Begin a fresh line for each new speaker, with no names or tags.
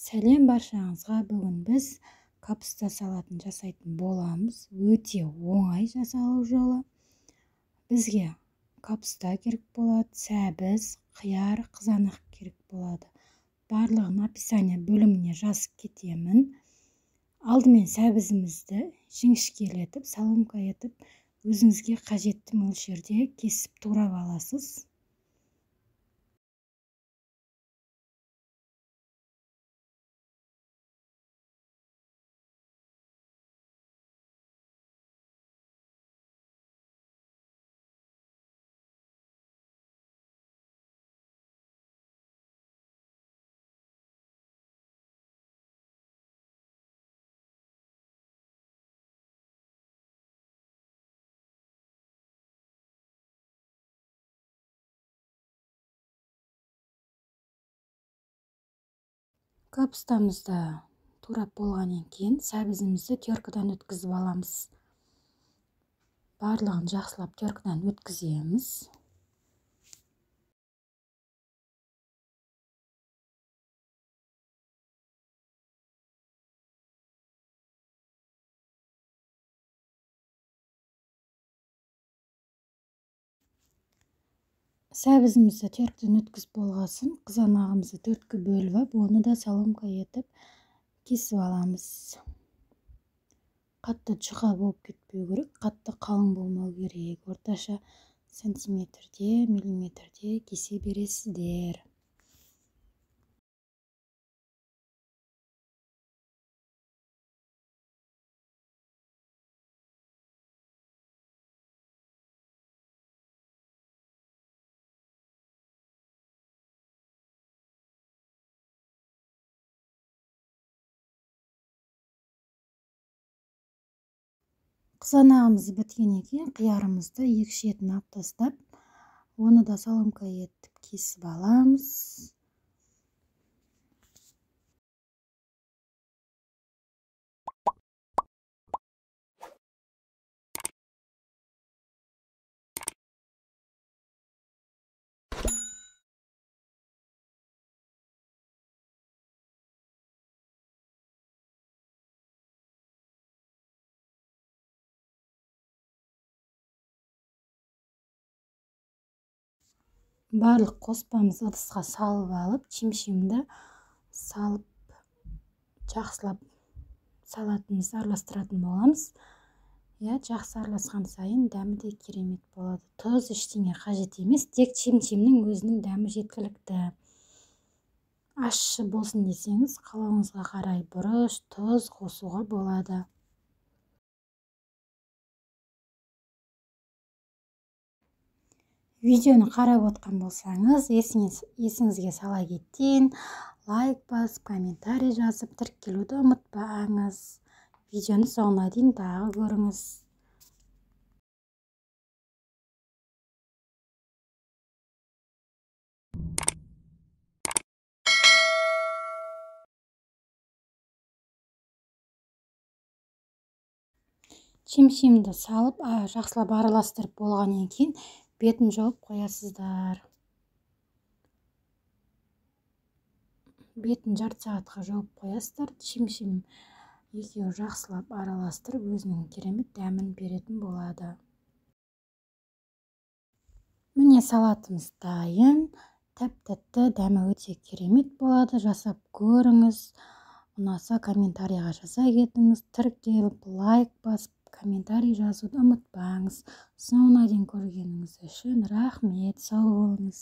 Сәлем баршаңызға. Бүгін біз капуста салатын жасайтын боламыз. Өте оңай жасалу жолы. Бізге капуста керек болады, сәбіз, қияр, қызанақ керек болады. Барлығын описание бөліміне жазып кетемін. Алдымен сәбізімізді жіңішкелетіп, соломка етіп, өзіңізге қажетті мөлшерде кесіп турап аласыз. Капустамызды турап болғаннан кейін сәбізімізді теркадан өткізіп аламыз. Барлығын жақсылап теркадан өткіземіз. Сәбізімізді теркадан өткізіп болғасын, қызанағымызды төртке бөліп алып, оны да соломка етіп кесіп аламыз. Қатты жұқа болып кетпеу керек, қатты қалың болмау керек. Орташа сантиметрде, миллиметрде кесе бересіздер. Қызанағымыз біткеннен кейін қиярымызды екі шетін алып тастап, оны да соломка етіп кесіп аламыз. Барлық қоспамызды ыдысқа салып алып, чим-чимді салып, жақсылап салатымызды араластыратын боламыз. Жақсы араласқан сайын дәмі де керемет болады. Тұз ештеңе қажет емес, тек чим-чимнің өзінің дәмі жеткілікті. Ащы болсын десеңіз, қалауыңызға қарай бұрыш, тұз қосуға болады. Видеоны қарап отқан болсаңыз, есіңізге сала кетейін, лайк басып, комментарий жазып, тіркелуді ұмытпаңыз. Видеоны соңына дейін тағы көріңіз. Чим-чимді салып, жақсылап араластырып болғаннан кейін бетін жауып қоясыздар. Бетін жарты сағатқа жауып қоясыздар. Чим-чим екеуі жақсылап араластырып, өзінің керемет дәмін беретін болады. Міне салатымыз дайын. Тәп-тәтті, дәмі өте керемет болады. Жасап көріңіз. Ұнаса комментарийға жаза кетіңіз. Тіркеліп, лайк басып, комментарий жазуды ұмытпаңыз. Соңына дейін көргеніңіз үшін рахмет. Сау болыңыз.